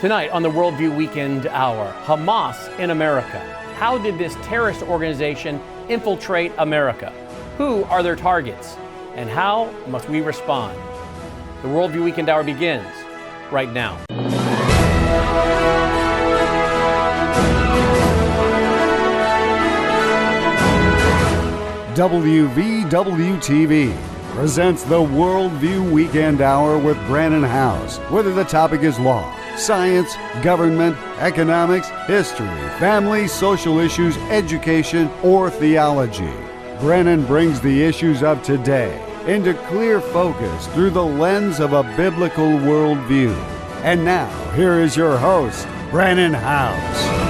Tonight on the Worldview Weekend Hour, Hamas in America. How did this terrorist organization infiltrate America? Who are their targets? And how must we respond? The Worldview Weekend Hour begins right now. WVW-TV presents the Worldview Weekend Hour with Brannon and Howse. Whether the topic is law, science, government, economics, history, family, social issues, education, or theology, Brannon brings the issues of today into clear focus through the lens of a biblical worldview. And now, here is your host, Brannon Howse.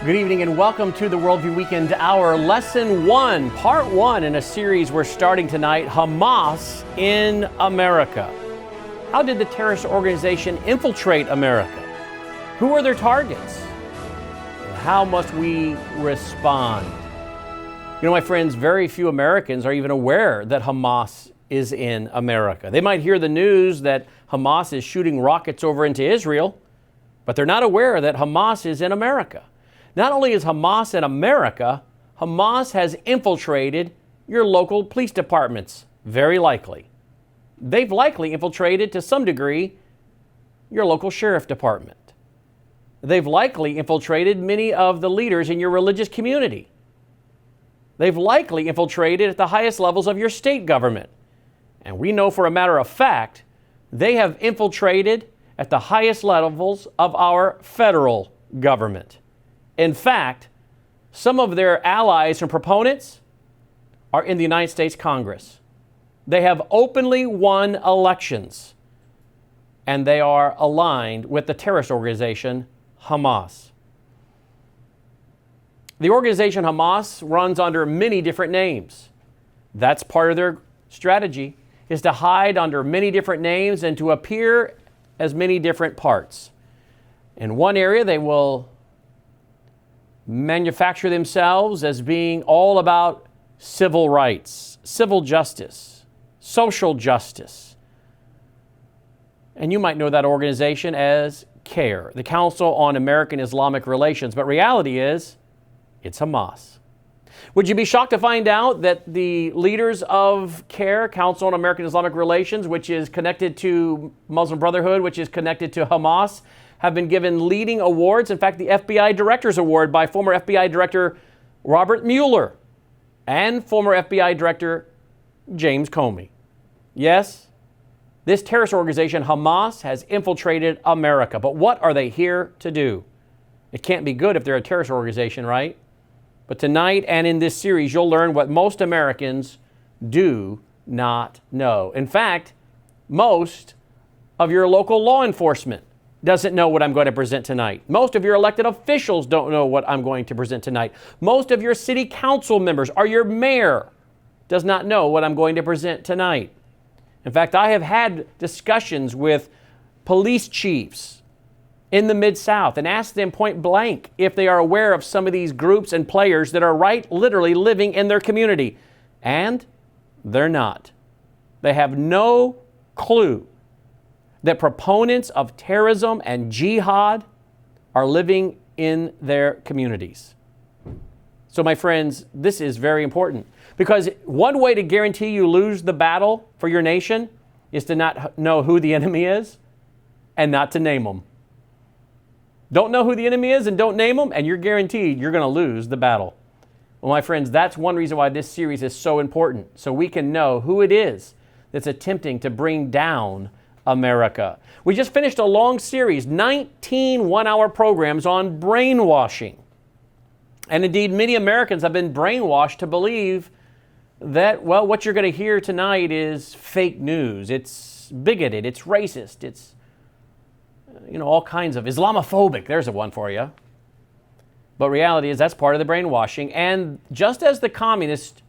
Good evening and welcome to the Worldview Weekend Hour, Lesson 1, Part 1 in a series we're starting tonight, Hamas in America. How did the terrorist organization infiltrate America? Who are their targets? And how must we respond? You know, my friends, very few Americans are even aware that Hamas is in America. They might hear the news that Hamas is shooting rockets over into Israel, but they're not aware that Hamas is in America. Not only is Hamas in America, Hamas has infiltrated your local police departments, very likely. They've likely infiltrated, to some degree, your local sheriff department. They've likely infiltrated many of the leaders in your religious community. They've likely infiltrated at the highest levels of your state government. And we know for a matter of fact, they have infiltrated at the highest levels of our federal government. In fact, some of their allies and proponents are in the United States Congress. They have openly won elections, and they are aligned with the terrorist organization Hamas. The organization Hamas runs under many different names. That's part of their strategy, is to hide under many different names and to appear as many different parts. In one area, they will manufacture themselves as being all about civil rights, civil justice, social justice. And you might know that organization as CAIR, the Council on American Islamic Relations, but reality is, it's Hamas. Would you be shocked to find out that the leaders of CAIR, Council on American Islamic Relations, which is connected to Muslim Brotherhood, which is connected to Hamas, have been given leading awards. In fact, the FBI Director's Award by former FBI Director Robert Mueller and former FBI Director James Comey. Yes, this terrorist organization, Hamas, has infiltrated America. But what are they here to do? It can't be good if they're a terrorist organization, right? But tonight and in this series, you'll learn what most Americans do not know. In fact, most of your local law enforcement doesn't know what I'm going to present tonight. Most of your elected officials don't know what I'm going to present tonight. Most of your city council members or your mayor does not know what I'm going to present tonight. In fact, I have had discussions with police chiefs in the Mid-South and asked them point blank if they are aware of some of these groups and players that are literally living in their community. And they're not. They have no clue that proponents of terrorism and jihad are living in their communities. So my friends, this is very important, because one way to guarantee you lose the battle for your nation is to not know who the enemy is and not to name them. Don't know who the enemy is and don't name them, and you're guaranteed you're going to lose the battle. Well, my friends, that's one reason why this series is so important, so we can know who it is that's attempting to bring down America. We just finished a long series, 19 one-hour programs on brainwashing. And indeed, many Americans have been brainwashed to believe that, well, what you're going to hear tonight is fake news. It's bigoted, it's racist, it's, all kinds of Islamophobic. There's a one for you. But reality is that's part of the brainwashing. And just as the communists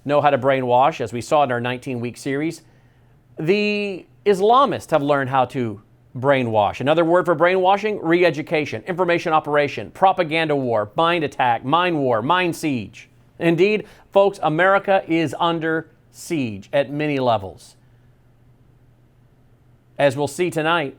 know how to brainwash, as we saw in our 19-week series, the Islamists have learned how to brainwash. Another word for brainwashing, re-education, information operation, propaganda war, mind attack, mind war, mind siege. Indeed, folks, America is under siege at many levels. as we'll see tonight,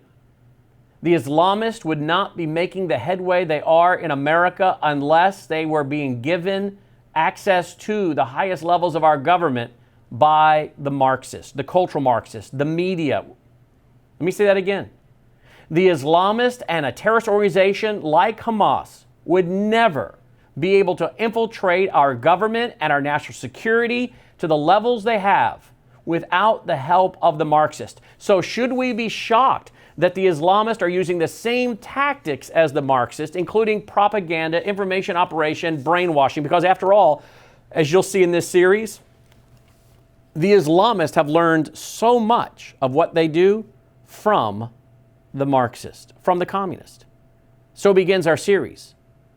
the Islamists would not be making the headway they are in America unless they were being given access to the highest levels of our government by the Marxists, the cultural Marxists, the media. Let me say that again. The Islamists and a terrorist organization like Hamas would never be able to infiltrate our government and our national security to the levels they have without the help of the Marxists. So should we be shocked that the Islamists are using the same tactics as the Marxists, including propaganda, information operation, brainwashing? Because after all, as you'll see in this series, the Islamists have learned so much of what they do from the Marxist, from the communist. So begins our series,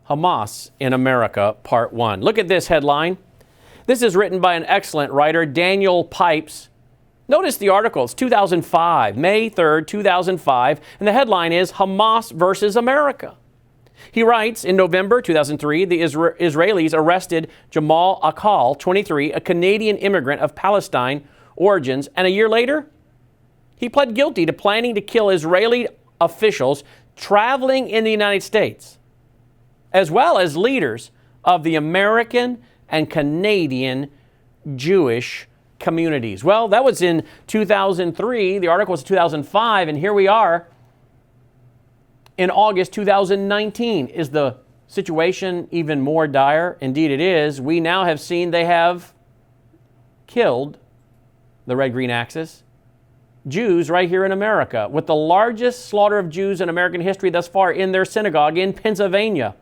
Hamas in America, Part 1. Look at this headline. This is written by an excellent writer, Daniel Pipes. Notice the article. It's 2005, May 3rd, 2005, and the headline is Hamas versus America. He writes, in November 2003, the Israelis arrested Jamal Akal, 23, a Canadian immigrant of Palestine origins, and a year later, he pled guilty to planning to kill Israeli officials traveling in the United States, as well as leaders of the American and Canadian Jewish communities. Well, that was in 2003. The article was 2005, and here we are in August 2019. Is the situation even more dire? Indeed it is. We now have seen they have killed, the red-green axis, Jews right here in America, with the largest slaughter of Jews in American history thus far in their synagogue in Pennsylvania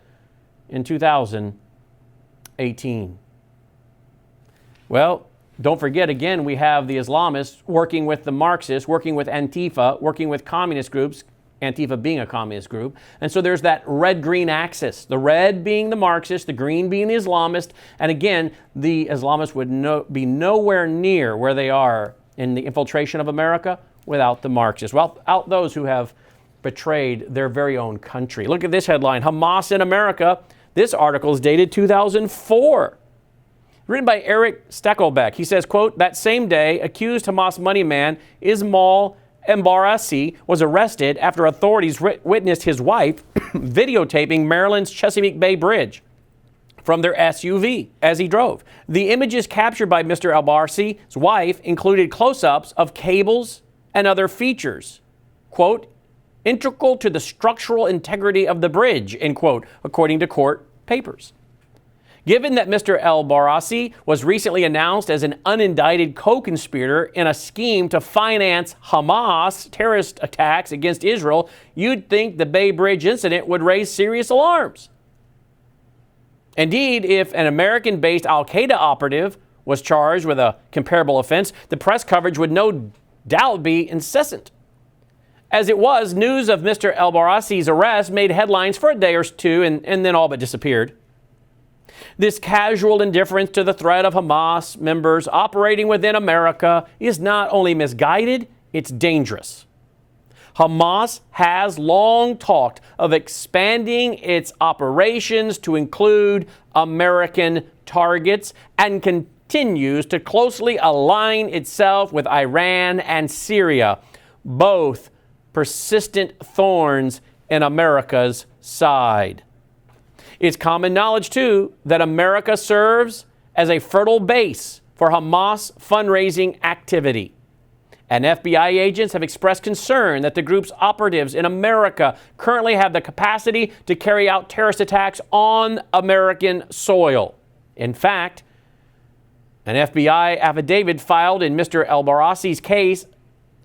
in 2018. Well, don't forget, again, we have the Islamists working with the Marxists, working with Antifa, working with communist groups, Antifa being a communist group. And so there's that red-green axis, the red being the Marxist, the green being the Islamist. And again, the Islamists would be nowhere near where they are in the infiltration of America without the Marxists, without those who have betrayed their very own country. Look at this headline, Hamas in America. This article is dated 2004. Written by Eric Steckelbeck. He says, quote, that same day, accused Hamas money man Ismail Embarassi was arrested after authorities witnessed his wife videotaping Maryland's Chesapeake Bay Bridge from their SUV as he drove. The images captured by Mr. Embarasi's wife included close-ups of cables and other features, quote, integral to the structural integrity of the bridge, end quote, according to court papers. Given that Mr. El-Barasi was recently announced as an unindicted co-conspirator in a scheme to finance Hamas terrorist attacks against Israel, you'd think the Bay Bridge incident would raise serious alarms. Indeed, if an American-based al-Qaeda operative was charged with a comparable offense, the press coverage would no doubt be incessant. As it was, news of Mr. El-Barasi's arrest made headlines for a day or two and then all but disappeared. This casual indifference to the threat of Hamas members operating within America is not only misguided, it's dangerous. Hamas has long talked of expanding its operations to include American targets and continues to closely align itself with Iran and Syria, both persistent thorns in America's side. It's common knowledge, too, that America serves as a fertile base for Hamas fundraising activity. And FBI agents have expressed concern that the group's operatives in America currently have the capacity to carry out terrorist attacks on American soil. In fact, an FBI affidavit filed in Mr. El-Barasi's case,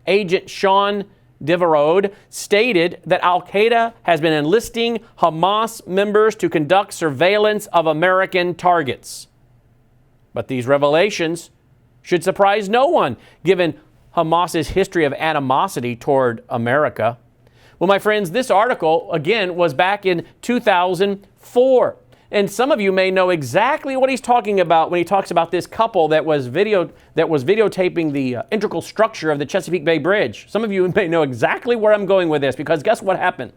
Agent Sean Deverode stated that al-Qaeda has been enlisting Hamas members to conduct surveillance of American targets. But these revelations should surprise no one, given Hamas's history of animosity toward America. Well, my friends, this article, again, was back in 2004. And some of you may know exactly what he's talking about when he talks about this couple that was videotaping the integral structure of the Chesapeake Bay Bridge. Some of you may know exactly where I'm going with this, because guess what happened?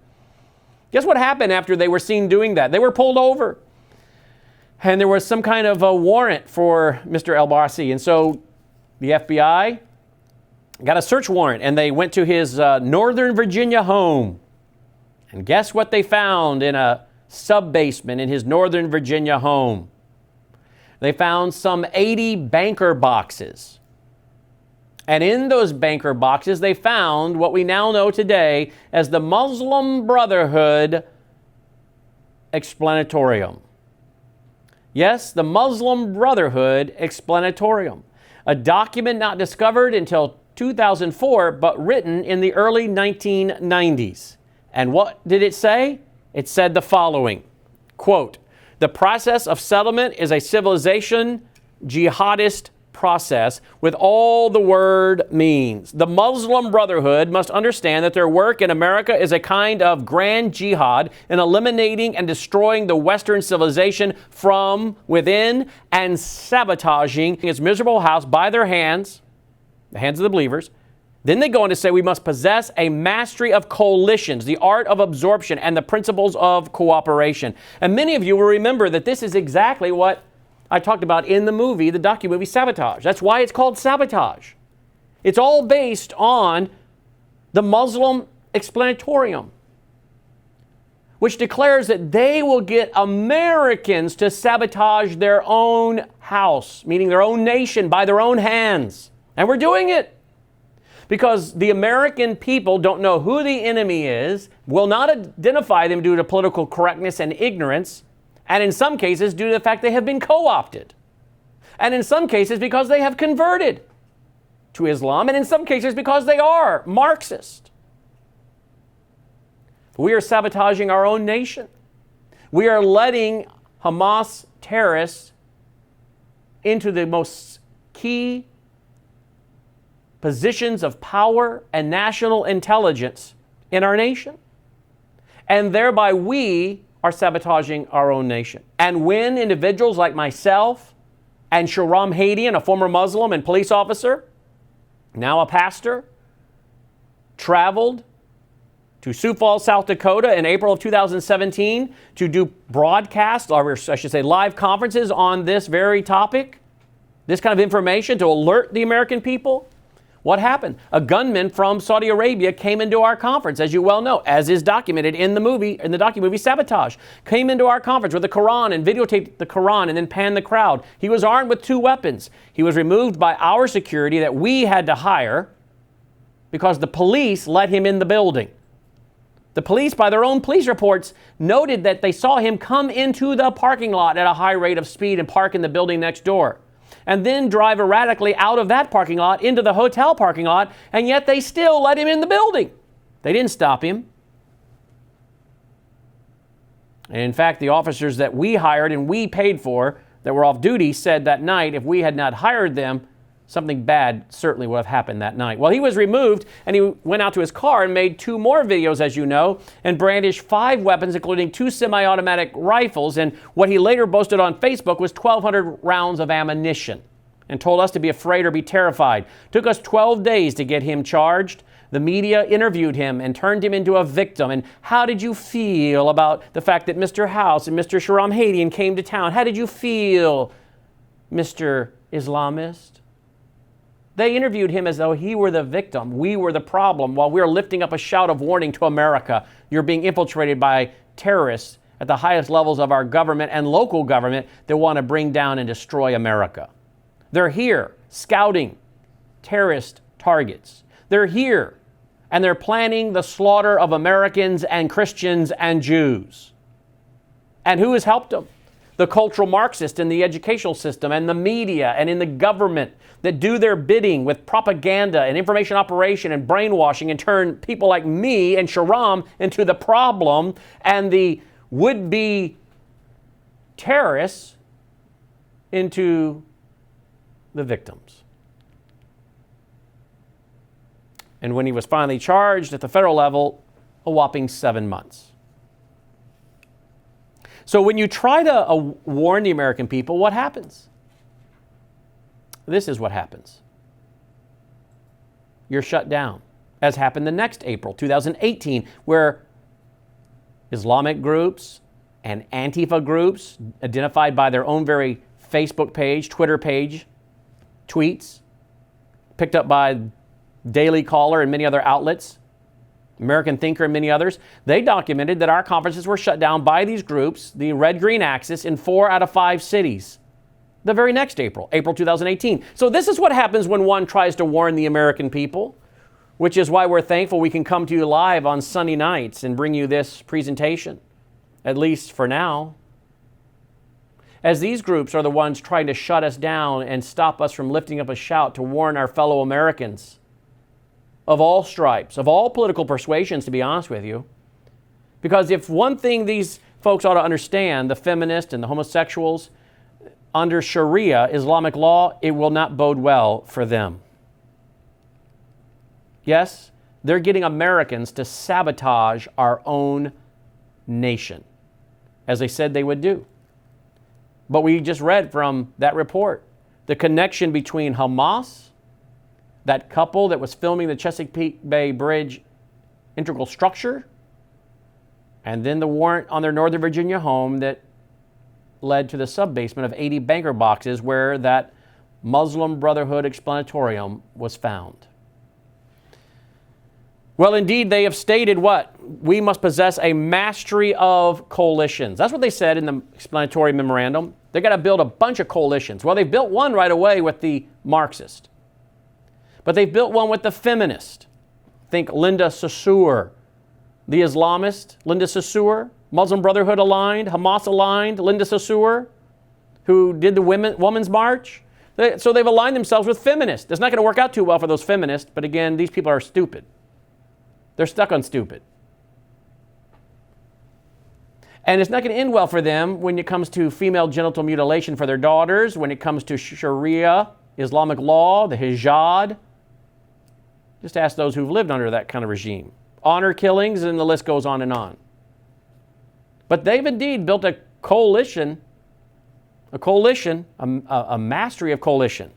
Guess what happened after they were seen doing that? They were pulled over. And there was some kind of a warrant for Mr. El-Barasi. And so the FBI got a search warrant, and they went to his Northern Virginia home. And guess what they found in a sub-basement in his Northern Virginia home? They found some 80 banker boxes. And in those banker boxes, they found what we now know today as the Muslim Brotherhood Explanatorium. Yes, the Muslim Brotherhood Explanatorium, a document not discovered until 2004, but written in the early 1990s. And what did it say? It said the following, quote, "The process of settlement is a civilization jihadist process with all the word means. The Muslim Brotherhood must understand that their work in America is a kind of grand jihad in eliminating and destroying the Western civilization from within and sabotaging its miserable house by their hands, the hands of the believers." Then they go on to say we must possess a mastery of coalitions, the art of absorption, and the principles of cooperation. And many of you will remember that this is exactly what I talked about in the movie, the docu-movie Sabotage. That's why it's called Sabotage. It's all based on the Muslim Explanatorium, which declares that they will get Americans to sabotage their own house, meaning their own nation, by their own hands. And we're doing it. Because the American people don't know who the enemy is, will not identify them due to political correctness and ignorance, and in some cases due to the fact they have been co-opted, and in some cases because they have converted to Islam, and in some cases because they are Marxist. We are sabotaging our own nation. We are letting Hamas terrorists into the most key positions of power and national intelligence in our nation. And thereby we are sabotaging our own nation. And when individuals like myself and Shahram Hadian, a former Muslim and police officer, now a pastor, traveled to Sioux Falls, South Dakota in April of 2017 to do broadcasts, or I should say live conferences on this very topic, this kind of information to alert the American people, what happened? A gunman from Saudi Arabia came into our conference, as you well know, as is documented in the docu-movie Sabotage. Came into our conference with the Quran and videotaped the Quran and then panned the crowd. He was armed with 2 weapons. He was removed by our security that we had to hire because the police let him in the building. The police, by their own police reports, noted that they saw him come into the parking lot at a high rate of speed and park in the building next door, and then drive erratically out of that parking lot into the hotel parking lot, and yet they still let him in the building. They didn't stop him. And in fact, the officers that we hired and we paid for that were off duty said that night if we had not hired them, something bad certainly would have happened that night. Well, he was removed, and he went out to his car and made 2 more videos, as you know, and brandished 5 weapons, including 2 semi-automatic rifles, and what he later boasted on Facebook was 1,200 rounds of ammunition, and told us to be afraid or be terrified. Took us 12 days to get him charged. The media interviewed him and turned him into a victim. And how did you feel about the fact that Mr. Howse and Mr. Shahram Hadian came to town? How did you feel, Mr. Islamist? They interviewed him as though he were the victim, we were the problem, while we are lifting up a shout of warning to America. You're being infiltrated by terrorists at the highest levels of our government and local government that want to bring down and destroy America. They're here scouting terrorist targets. They're here and they're planning the slaughter of Americans and Christians and Jews. And who has helped them? The cultural Marxists in the educational system and the media and in the government that do their bidding with propaganda and information operation and brainwashing and turn people like me and Shahram into the problem, and the would-be terrorists into the victims. And when he was finally charged at the federal level, a whopping 7 months. So when you try to warn the American people, what happens? This is what happens. You're shut down, as happened the next April, 2018, where Islamic groups and Antifa groups, identified by their own very Facebook page, Twitter page, tweets, picked up by Daily Caller and many other outlets, American Thinker and many others, they documented that our conferences were shut down by these groups, the red-green axis, in 4 out of 5 cities. The very next April 2018. So this is what happens when one tries to warn the American people, which is why we're thankful we can come to you live on Sunday nights and bring you this presentation, at least for now. As these groups are the ones trying to shut us down and stop us from lifting up a shout to warn our fellow Americans of all stripes, of all political persuasions, to be honest with you. Because if one thing these folks ought to understand, the feminists and the homosexuals, under Sharia, Islamic law, it will not bode well for them. Yes, they're getting Americans to sabotage our own nation, as they said they would do. But we just read from that report the connection between Hamas, that couple that was filming the Chesapeake Bay Bridge integral structure, and then the warrant on their Northern Virginia home that led to the sub-basement of 80 banker boxes where that Muslim Brotherhood explanatorium was found. Well, indeed, they have stated what? We must possess a mastery of coalitions. That's what they said in the explanatory memorandum. They've got to build a bunch of coalitions. Well, they've built one right away with the Marxist. But they've built one with the feminist. Think Linda Saussure, the Islamist, Linda Saussure, Muslim Brotherhood aligned, Hamas aligned, Linda Saussure, who did the Women's March. So they've aligned themselves with feminists. It's not going to work out too well for those feminists, but again, these people are stupid. They're stuck on stupid. And it's not going to end well for them when it comes to female genital mutilation for their daughters, when it comes to Sharia, Islamic law, the jihad. Just ask those who've lived under that kind of regime. Honor killings, and the list goes on and on. But they've indeed built a coalition, a mastery of coalition.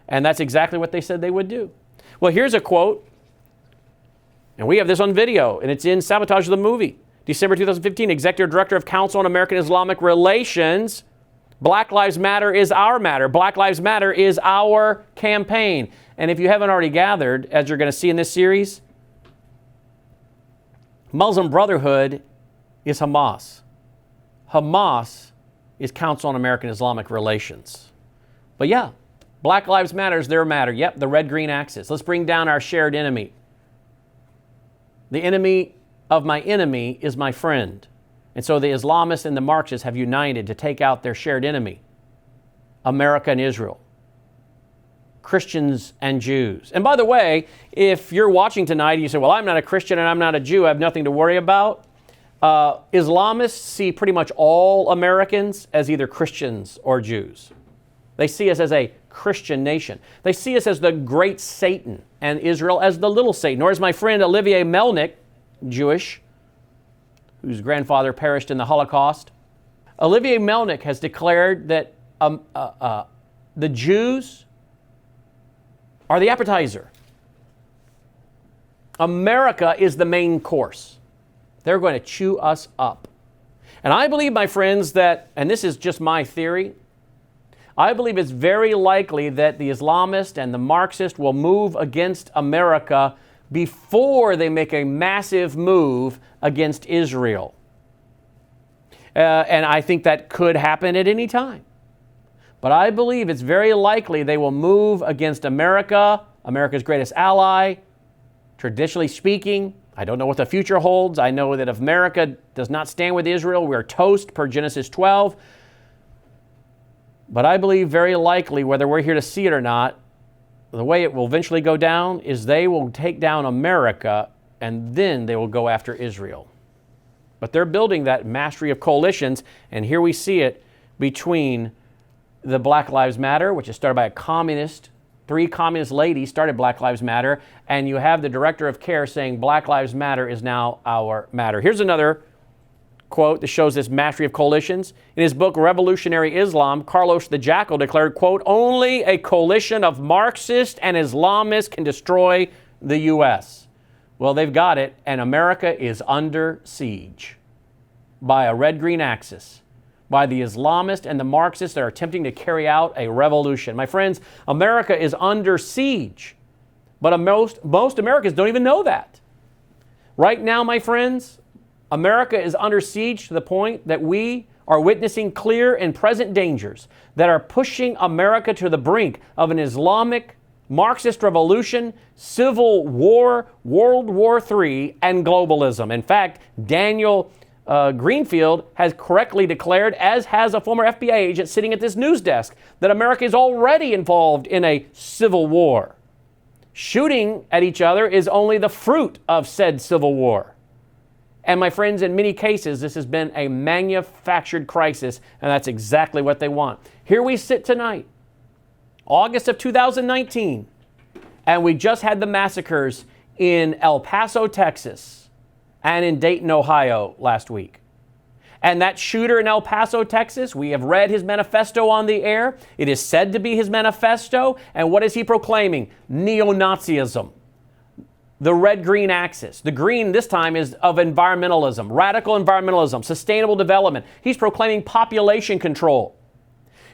And that's exactly what they said they would do. Well, here's a quote, and we have this on video, and it's in Sabotage of the Movie. December 2015, Executive Director of Council on American Islamic Relations. Black Lives Matter is our matter. Black Lives Matter is our campaign. And if you haven't already gathered, as you're going to see in this series, Muslim Brotherhood is Hamas. Hamas is Council on American Islamic Relations. But yeah, Black Lives Matter is their matter. Yep, the red-green axis. Let's bring down our shared enemy. The enemy of my enemy is my friend. And so the Islamists and the Marxists have united to take out their shared enemy, America and Israel, Christians and Jews. And by the way, if you're watching tonight and you say, well, I'm not a Christian and I'm not a Jew, I have nothing to worry about. Islamists see pretty much all Americans as either Christians or Jews. They see us as a Christian nation. They see us as the great Satan and Israel as the little Satan. Or as my friend Olivier Melnick, Jewish, whose grandfather perished in the Holocaust. Olivier Melnick has declared that the Jews are the appetizer. America is the main course. They're going to chew us up. And I believe, my friends, that, and this is just my theory, I believe it's very likely that the Islamist and the Marxist will move against America before they make a massive move against Israel. And I think that could happen at any time. But I believe it's very likely they will move against America, America's greatest ally. Traditionally speaking, I don't know what the future holds. I know that if America does not stand with Israel, we're toast per Genesis 12. But I believe very likely, whether we're here to see it or not, the way it will eventually go down is they will take down America and then they will go after Israel. But they're building that mastery of coalitions, and here we see it between the Black Lives Matter, which is started by a communist, 3 communist ladies started Black Lives Matter, and you have the director of CARE saying Black Lives Matter is now our matter. Here's another quote that shows this mastery of coalitions. In his book, Revolutionary Islam, Carlos the Jackal declared, quote, only a coalition of Marxists and Islamists can destroy the U.S. Well, they've got it, and America is under siege by a red-green axis, by the Islamists and the Marxists that are attempting to carry out a revolution. My friends, America is under siege But most Americans don't even know that. Right now, my friends, America is under siege to the point that we are witnessing clear and present dangers that are pushing America to the brink of an Islamic Marxist revolution, civil war, World War III, and globalism. In fact, Daniel Greenfield has correctly declared, as has a former FBI agent sitting at this news desk, that America is already involved in a civil war. Shooting at each other is only the fruit of said civil war. And my friends, in many cases, this has been a manufactured crisis, and that's exactly what they want. Here we sit tonight, August of 2019, and we just had the massacres in El Paso, Texas, and in Dayton, Ohio last week. And that shooter in El Paso, Texas, we have read his manifesto on the air. It is said to be his manifesto. And what is he proclaiming? Neo-Nazism. The red-green axis. The green this time is of environmentalism, radical environmentalism, sustainable development. He's proclaiming population control.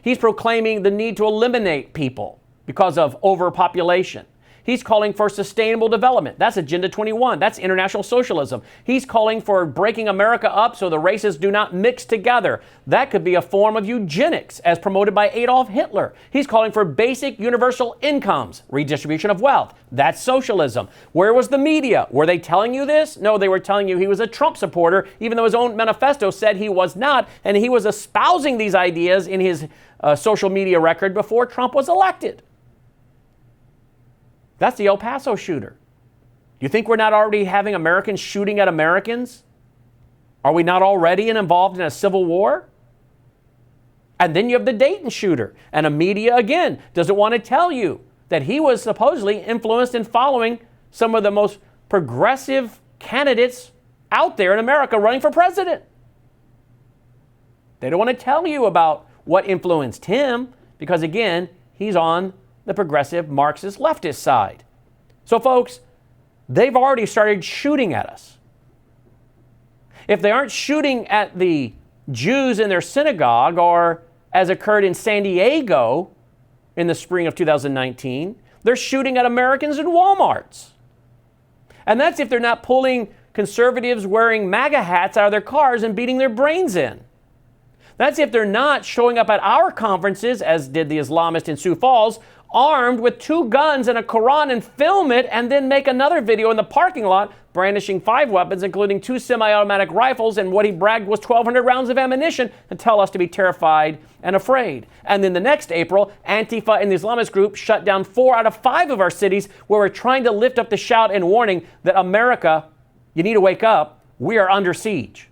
He's proclaiming the need to eliminate people because of overpopulation. He's calling for sustainable development. That's Agenda 21. That's international socialism. He's calling for breaking America up so the races do not mix together. That could be a form of eugenics as promoted by Adolf Hitler. He's calling for basic universal incomes, redistribution of wealth. That's socialism. Where was the media? Were they telling you this? No, they were telling you he was a Trump supporter, even though his own manifesto said he was not, and he was espousing these ideas in his social media record before Trump was elected. That's the El Paso shooter. Do you think we're not already having Americans shooting at Americans? Are we not already involved in a civil war? And then you have the Dayton shooter. And the media, again, doesn't want to tell you that he was supposedly influenced in following some of the most progressive candidates out there in America running for president. They don't want to tell you about what influenced him because, again, he's on the progressive Marxist leftist side. So, folks, they've already started shooting at us. If they aren't shooting at the Jews in their synagogue, or as occurred in San Diego in the spring of 2019, they're shooting at Americans in Walmarts. And that's if they're not pulling conservatives wearing MAGA hats out of their cars and beating their brains in. That's if they're not showing up at our conferences, as did the Islamist in Sioux Falls, armed with 2 guns and a Quran and film it and then make another video in the parking lot brandishing 5 weapons, including 2 semi-automatic rifles and what he bragged was 1,200 rounds of ammunition, and tell us to be terrified and afraid. And then the next April, Antifa and the Islamist group shut down 4 out of 5 of our cities where we're trying to lift up the shout and warning that America, you need to wake up, we are under siege.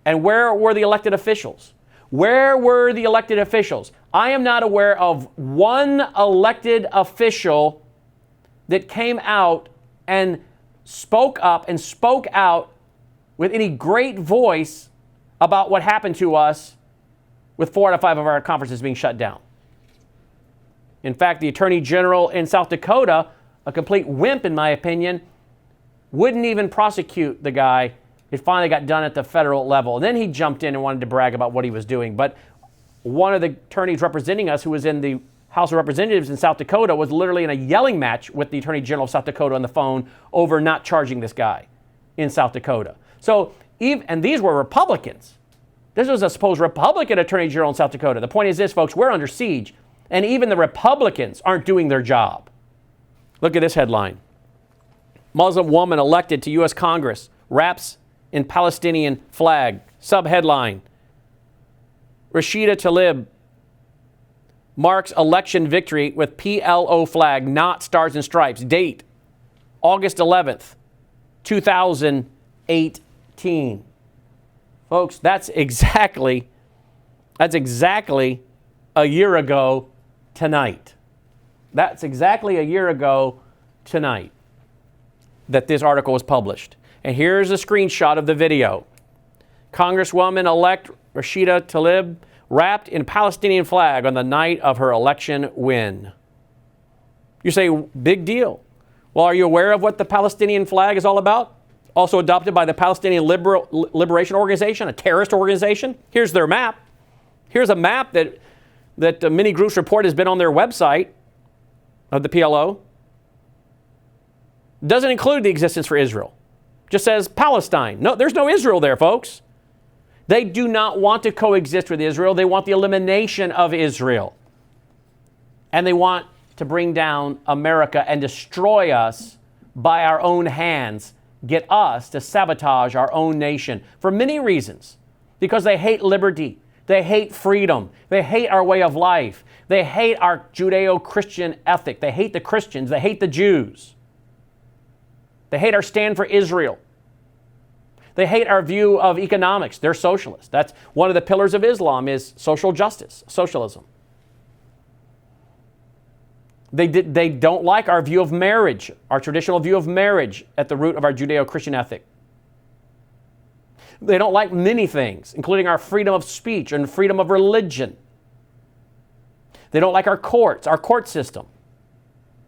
And where were the elected officials? Where were the elected officials? I am not aware of one elected official that came out and spoke up and spoke out with any great voice about what happened to us with 4 out of 5 of our conferences being shut down. In fact, the Attorney General in South Dakota, a complete wimp in my opinion, wouldn't even prosecute the guy. It finally got done at the federal level. And then he jumped in and wanted to brag about what he was doing. But one of the attorneys representing us, who was in the House of Representatives in South Dakota, was literally in a yelling match with the Attorney General of South Dakota on the phone over not charging this guy in South Dakota. So, and these were Republicans. This was a supposed Republican Attorney General in South Dakota. The point is this, folks, we're under siege. And even the Republicans aren't doing their job. Look at this headline. Muslim woman elected to U.S. Congress wraps in Palestinian flag. Subheadline: Rashida Tlaib marks election victory with PLO flag, not stars and stripes. Date: August 11th, 2018. Folks, that's exactly a year ago tonight. That's exactly a year ago tonight that this article was published. And here's a screenshot of the video. Congresswoman-elect Rashida Tlaib wrapped in Palestinian flag on the night of her election win. You say, big deal. Well, are you aware of what the Palestinian flag is all about? Also adopted by the Palestinian Liberation Organization, a terrorist organization. Here's their map. Here's a map that many groups report has been on their website of the PLO. Doesn't include the existence for Israel. Just says Palestine. No, there's no Israel there, folks. They do not want to coexist with Israel. They want the elimination of Israel. And they want to bring down America and destroy us by our own hands, get us to sabotage our own nation for many reasons. Because they hate liberty. They hate freedom. They hate our way of life. They hate our Judeo-Christian ethic. They hate the Christians. They hate the Jews. They hate our stand for Israel. They hate our view of economics. They're socialists. That's one of the pillars of Islam is social justice, socialism. They don't like our view of marriage, our traditional view of marriage at the root of our Judeo-Christian ethic. They don't like many things, including our freedom of speech and freedom of religion. They don't like our courts, our court system.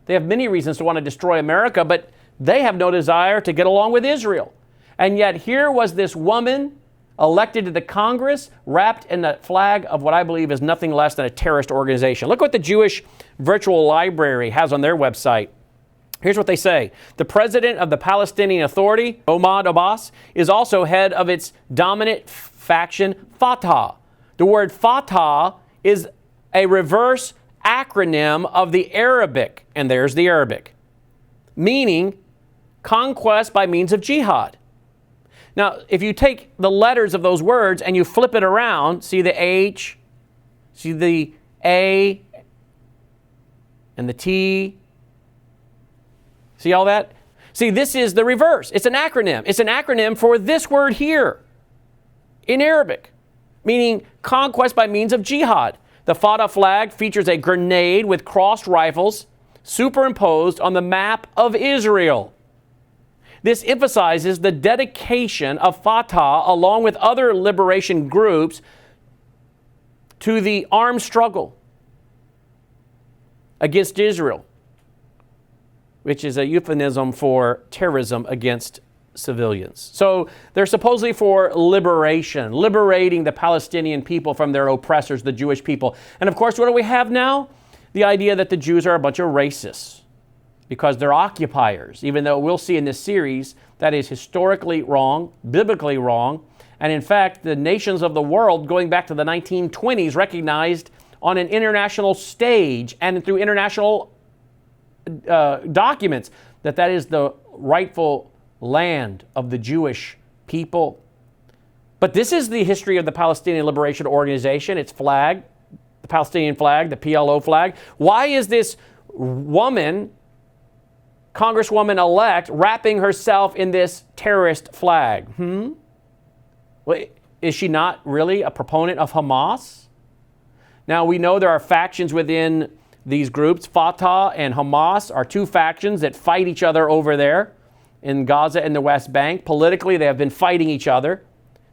They have many reasons to want to destroy America, but they have no desire to get along with Israel. And yet here was this woman elected to the Congress, wrapped in the flag of what I believe is nothing less than a terrorist organization. Look what the Jewish Virtual Library has on their website. Here's what they say. The president of the Palestinian Authority, Mahmoud Abbas, is also head of its dominant faction, Fatah. The word Fatah is a reverse acronym of the Arabic, and there's the Arabic, meaning conquest by means of jihad. Now, if you take the letters of those words and you flip it around, see the H, see the A, and the T, see all that? See, this is the reverse. It's an acronym. It's an acronym for this word here in Arabic, meaning conquest by means of jihad. The Fatah flag features a grenade with crossed rifles superimposed on the map of Israel. This emphasizes the dedication of Fatah, along with other liberation groups, to the armed struggle against Israel, which is a euphemism for terrorism against civilians. So they're supposedly for liberation, liberating the Palestinian people from their oppressors, the Jewish people. And of course, what do we have now? The idea that the Jews are a bunch of racists because they're occupiers, even though we'll see in this series that is historically wrong, biblically wrong. And in fact, the nations of the world, going back to the 1920s, recognized on an international stage and through international documents that that is the rightful land of the Jewish people. But this is the history of the Palestinian Liberation Organization, its flag, the Palestinian flag, the PLO flag. Why is this woman, Congresswoman-elect, wrapping herself in this terrorist flag? Well, is she not really a proponent of Hamas? Now, we know there are factions within these groups. Fatah and Hamas are two factions that fight each other over there in Gaza and the West Bank. Politically, they have been fighting each other.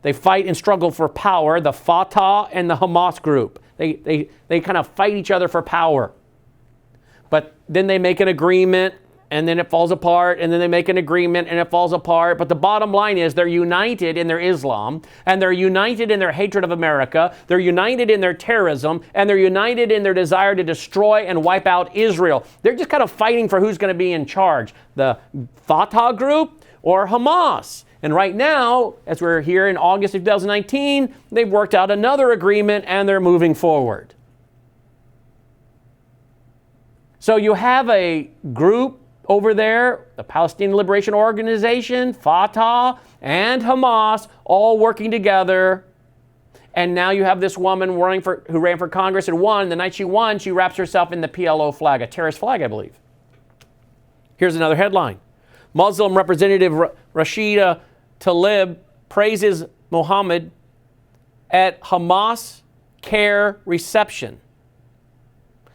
They fight and struggle for power, the Fatah and the Hamas group. They kind of fight each other for power. But then they make an agreement, and then it falls apart, and then they make an agreement, and it falls apart. But the bottom line is they're united in their Islam, and they're united in their hatred of America, they're united in their terrorism, and they're united in their desire to destroy and wipe out Israel. They're just kind of fighting for who's going to be in charge, the Fatah group or Hamas. And right now, as we're here in August of 2019, they've worked out another agreement, and they're moving forward. So you have a group over there, the Palestinian Liberation Organization, Fatah, and Hamas, all working together. And now you have this woman who ran for Congress and won. The night she won, she wraps herself in the PLO flag, a terrorist flag, I believe. Here's another headline. Muslim Representative Rashida Tlaib praises Mohammed at Hamas care reception.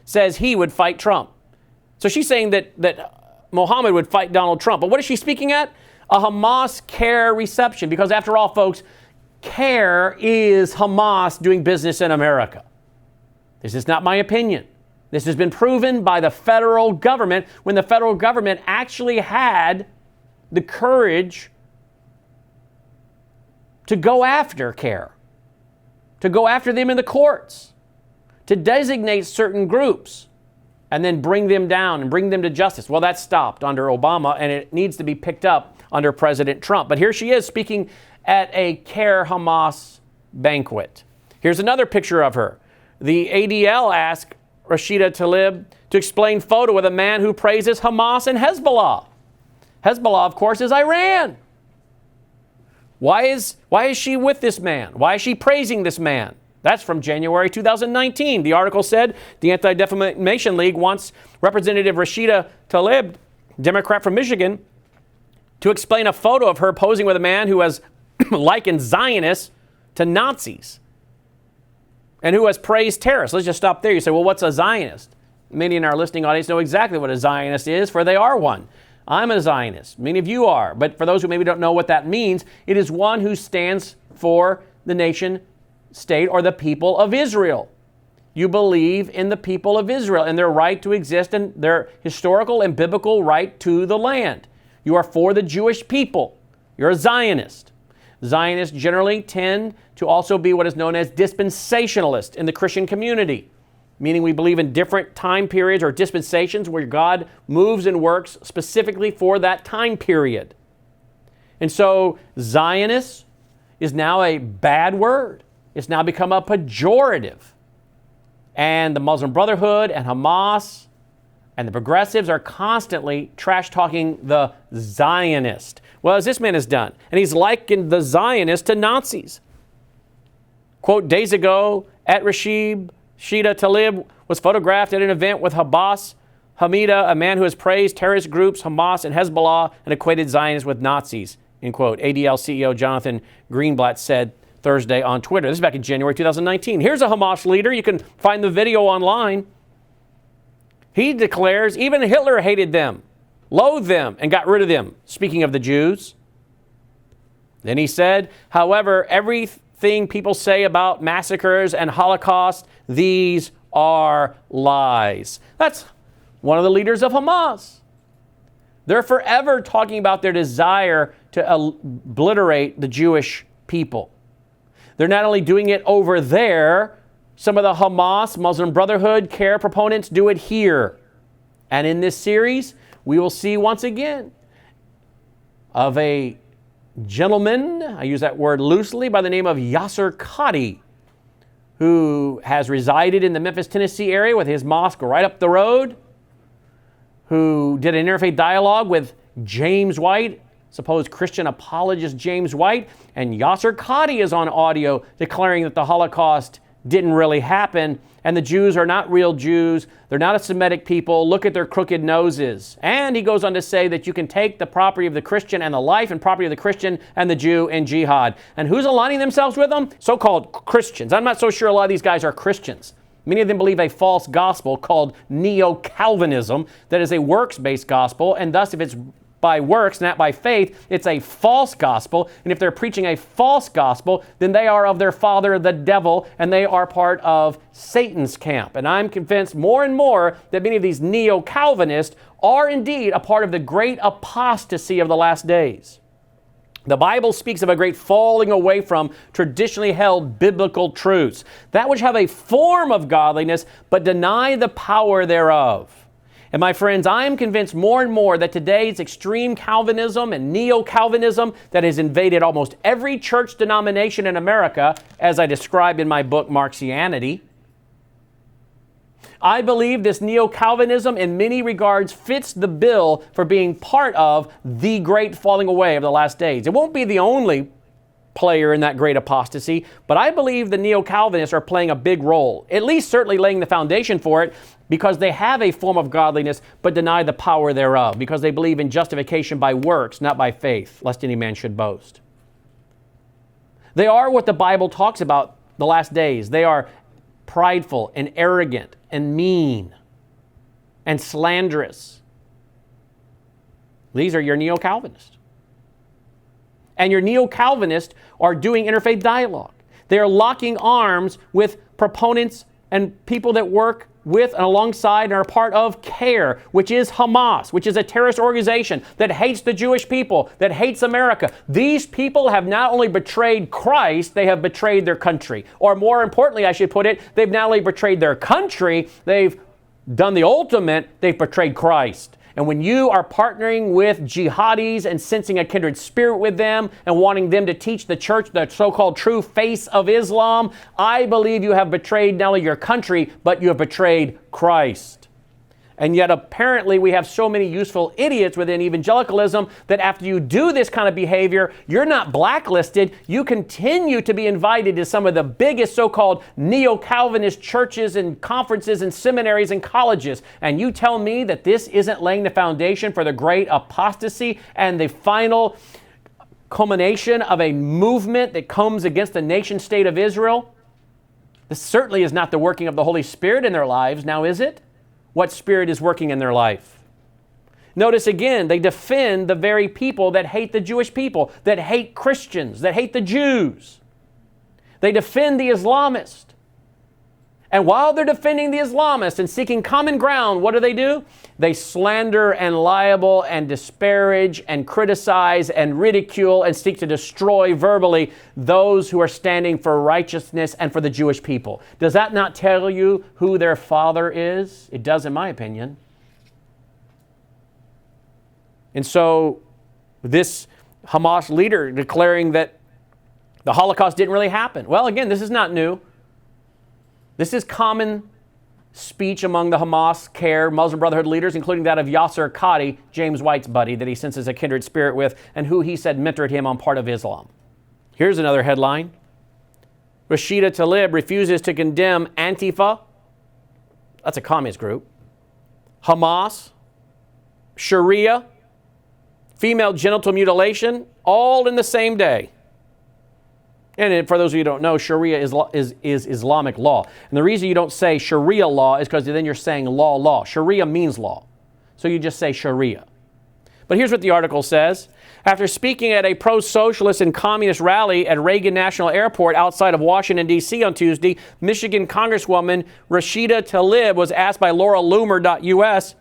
Says he would fight Trump. So she's saying that Mohammed would fight Donald Trump. But what is she speaking at? A Hamas care reception. Because after all, folks, CARE is Hamas doing business in America. This is not my opinion. This has been proven by the federal government when the federal government actually had the courage to go after CARE, to go after them in the courts, to designate certain groups and then bring them down and bring them to justice. Well, that stopped under Obama, and it needs to be picked up under President Trump. But here she is speaking at a Care Hamas banquet. Here's another picture of her. The ADL asked Rashida Tlaib to explain photo with a man who praises Hamas and Hezbollah. Hezbollah, of course, is Iran. Why is she with this man? Why is she praising this man? That's from January 2019. The article said the Anti-Defamation League wants Representative Rashida Tlaib, Democrat from Michigan, to explain a photo of her posing with a man who has likened Zionists to Nazis and who has praised terrorists. Let's just stop there. You say, well, what's a Zionist? Many in our listening audience know exactly what a Zionist is, for they are one. I'm a Zionist. Many of you are. But for those who maybe don't know what that means, it is one who stands for the nation state or the people of Israel. You believe in the people of Israel and their right to exist and their historical and biblical right to the land. You are for the Jewish people. You're a Zionist. Zionists generally tend to also be what is known as dispensationalist in the Christian community, meaning we believe in different time periods or dispensations where God moves and works specifically for that time period. And so Zionist is now a bad word. It's now become a pejorative. And the Muslim Brotherhood and Hamas and the progressives are constantly trash-talking the Zionist. Well, as this man has done, and he's likened the Zionists to Nazis. Quote, days ago, at Rashida Tlaib was photographed at an event with Abbas Hamida, a man who has praised terrorist groups Hamas and Hezbollah and equated Zionists with Nazis, end quote. ADL CEO Jonathan Greenblatt said Thursday on Twitter. This is back in January 2019. Here's a Hamas leader. You can find the video online. He declares even Hitler hated them, loathed them, and got rid of them, speaking of the Jews. Then he said, however, everything people say about massacres and Holocaust, these are lies. That's one of the leaders of Hamas. They're forever talking about their desire to obliterate the Jewish people. They're not only doing it over there, some of the Hamas, Muslim Brotherhood, CARE proponents do it here. And in this series, we will see once again of a gentleman, I use that word loosely, by the name of Yasser Qadi, who has resided in the Memphis, Tennessee area with his mosque right up the road, who did an interfaith dialogue with James White, supposed Christian apologist James White, and Yasser Qadi is on audio declaring that the Holocaust didn't really happen, and the Jews are not real Jews. They're not a Semitic people. Look at their crooked noses. And he goes on to say that you can take the property of the Christian and the life and property of the Christian and the Jew in jihad. And who's aligning themselves with them? So-called Christians. I'm not so sure a lot of these guys are Christians. Many of them believe a false gospel called neo-Calvinism that is a works-based gospel, and thus if it's by works, not by faith, it's a false gospel. And if they're preaching a false gospel, then they are of their father, the devil, and they are part of Satan's camp. And I'm convinced more and more that many of these neo-Calvinists are indeed a part of the great apostasy of the last days. The Bible speaks of a great falling away from traditionally held biblical truths, that which have a form of godliness, but deny the power thereof. And my friends, I am convinced more and more that today's extreme Calvinism and neo-Calvinism that has invaded almost every church denomination in America, as I describe in my book, Marxianity, I believe this neo-Calvinism in many regards fits the bill for being part of the great falling away of the last days. It won't be the only player in that great apostasy, but I believe the neo-Calvinists are playing a big role, at least certainly laying the foundation for it, because they have a form of godliness but deny the power thereof, because they believe in justification by works, not by faith, lest any man should boast. They are what the Bible talks about the last days. They are prideful and arrogant and mean and slanderous. These are your neo-Calvinists. And your neo-Calvinists are doing interfaith dialogue. They are locking arms with proponents and people that work with and alongside and are part of CARE, which is Hamas, which is a terrorist organization that hates the Jewish people, that hates America. These people have not only betrayed Christ, they have betrayed their country. Or more importantly, I should put it, they've not only betrayed their country, they've done the ultimate, they've betrayed Christ. And when you are partnering with jihadis and sensing a kindred spirit with them and wanting them to teach the church the so-called true face of Islam, I believe you have betrayed not only your country, but you have betrayed Christ. And yet apparently we have so many useful idiots within evangelicalism that after you do this kind of behavior, you're not blacklisted. You continue to be invited to some of the biggest so-called neo-Calvinist churches and conferences and seminaries and colleges. And you tell me that this isn't laying the foundation for the great apostasy and the final culmination of a movement that comes against the nation state of Israel? This certainly is not the working of the Holy Spirit in their lives, now is it? What spirit is working in their life? Notice again, they defend the very people that hate the Jewish people, that hate Christians, that hate the Jews. They defend the Islamists. And while they're defending the Islamists and seeking common ground, what do? They slander and libel and disparage and criticize and ridicule and seek to destroy verbally those who are standing for righteousness and for the Jewish people. Does that not tell you who their father is? It does, in my opinion. And so this Hamas leader declaring that the Holocaust didn't really happen. Well, again, this is not new. This is common speech among the Hamas, CARE, Muslim Brotherhood leaders, including that of Yasser Qadi, James White's buddy, that he senses a kindred spirit with, and who he said mentored him on part of Islam. Here's another headline. Rashida Tlaib refuses to condemn Antifa. That's a communist group. Hamas, Sharia, female genital mutilation, all in the same day. And for those of you who don't know, Sharia is Islamic law. And the reason you don't say Sharia law is because then you're saying law. Sharia means law. So you just say Sharia. But here's what the article says. After speaking at a pro-socialist and communist rally at Reagan National Airport outside of Washington, D.C. on Tuesday, Michigan Congresswoman Rashida Tlaib was asked by LauraLoomer.us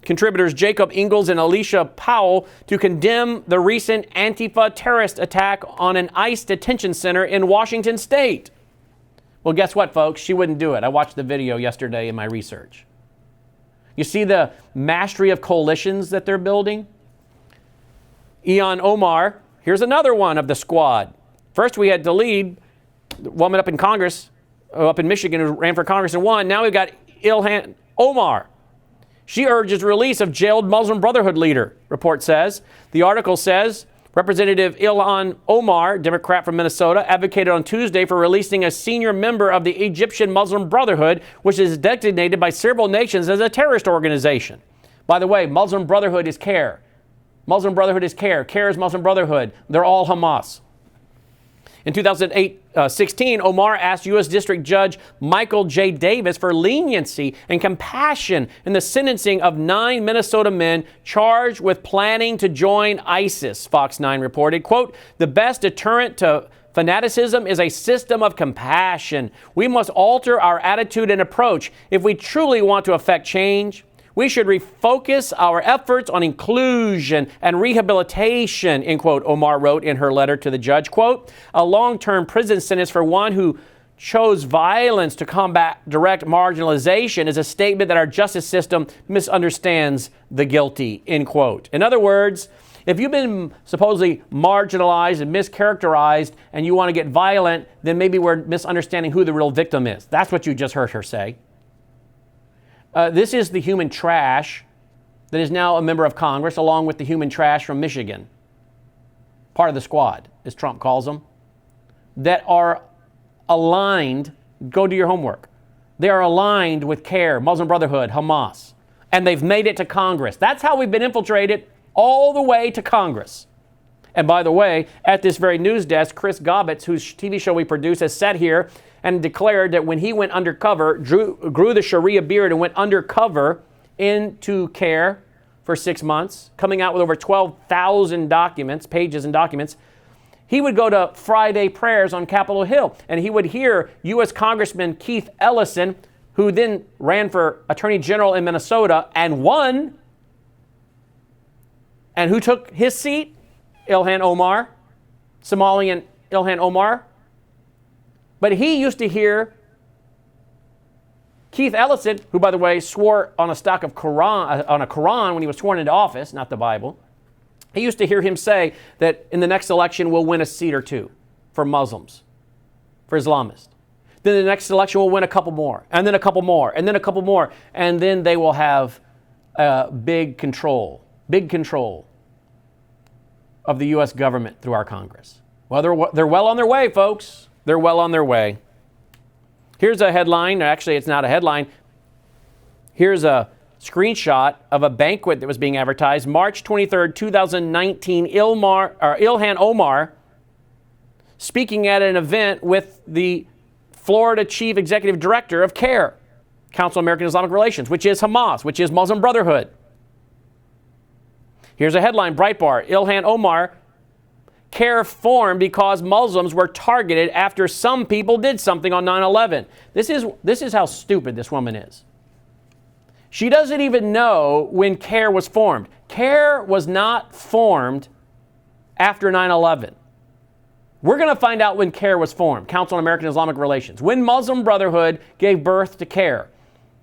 contributors Jacob Ingalls and Alicia Powell to condemn the recent Antifa terrorist attack on an ICE detention center in Washington state. Well, guess what, folks? She wouldn't do it. I watched the video yesterday in my research. You see the mastery of coalitions that they're building? Ilhan Omar, here's another one of the squad. First we had Tlaib, the woman up in Congress, up in Michigan who ran for Congress and won. Now we've got Ilhan Omar. She urges release of jailed Muslim Brotherhood leader, report says. The article says Representative Ilhan Omar, Democrat from Minnesota, advocated on Tuesday for releasing a senior member of the Egyptian Muslim Brotherhood, which is designated by several nations as a terrorist organization. By the way, Muslim Brotherhood is CARE. Muslim Brotherhood is CARE. CARE is Muslim Brotherhood. They're all Hamas. In 2016, Omar asked U.S. District Judge Michael J. Davis for leniency and compassion in the sentencing of 9 Minnesota men charged with planning to join ISIS, Fox 9 reported. Quote, the best deterrent to fanaticism is a system of compassion. We must alter our attitude and approach if we truly want to affect change. We should refocus our efforts on inclusion and rehabilitation, end quote, Omar wrote in her letter to the judge. Quote, a long-term prison sentence for one who chose violence to combat direct marginalization is a statement that our justice system misunderstands the guilty, end quote. In other words, if you've been supposedly marginalized and mischaracterized and you want to get violent, then maybe we're misunderstanding who the real victim is. That's what you just heard her say. This is the human trash that is now a member of Congress, along with the human trash from Michigan. Part of the squad, as Trump calls them, that are aligned, go do your homework. They are aligned with CARE, Muslim Brotherhood, Hamas, and they've made it to Congress. That's how we've been infiltrated all the way to Congress. And by the way, at this very news desk, Chris Gobbets, whose TV show we produce, has sat here and declared that when he went undercover, grew the Sharia beard and went undercover into CARE for 6 months, coming out with over 12,000 documents, pages and documents, he would go to Friday prayers on Capitol Hill, and he would hear U.S. Congressman Keith Ellison, who then ran for Attorney General in Minnesota and won. And who took his seat? Ilhan Omar, Somalian Ilhan Omar. But he used to hear Keith Ellison, who, by the way, swore on a stock of Quran when he was sworn into office, not the Bible, he used to hear him say that in the next election we'll win a seat or two for Muslims, for Islamists. Then the next election we'll win a couple more, and then a couple more, and then a couple more, and then they will have big control of the U.S. government through our Congress. Well, they're well on their way, folks. They're well on their way. Here's a headline. Actually, it's not a headline. Here's a screenshot of a banquet that was being advertised. March 23rd, 2019, Ilhan Omar speaking at an event with the Florida Chief Executive Director of CARE, Council of American Islamic Relations, which is Hamas, which is Muslim Brotherhood. Here's a headline, Breitbart. Ilhan Omar, CARE formed because Muslims were targeted after some people did something on 9/11. This is how stupid this woman is. She doesn't even know when CARE was formed. CARE was not formed after 9/11. We're going to find out when CARE was formed, Council on American Islamic Relations. When Muslim Brotherhood gave birth to CARE,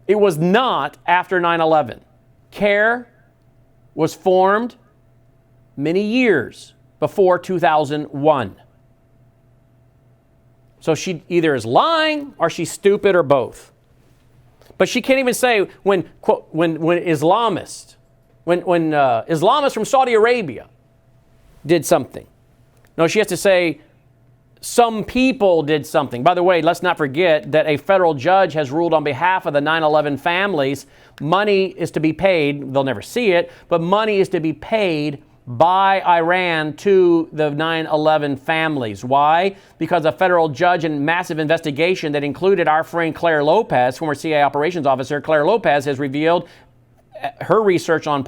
it was not after 9/11. CARE was formed many years before 2001. So she either is lying or she's stupid or both. But she can't even say when Islamists from Saudi Arabia did something. No, she has to say some people did something. By the way, let's not forget that a federal judge has ruled on behalf of the 9/11 families. Money is to be paid. They'll never see it, but money is to be paid by Iran to the 9/11 families. Why? Because a federal judge in massive investigation that included our friend Claire Lopez, former CIA operations officer, Claire Lopez has revealed her research in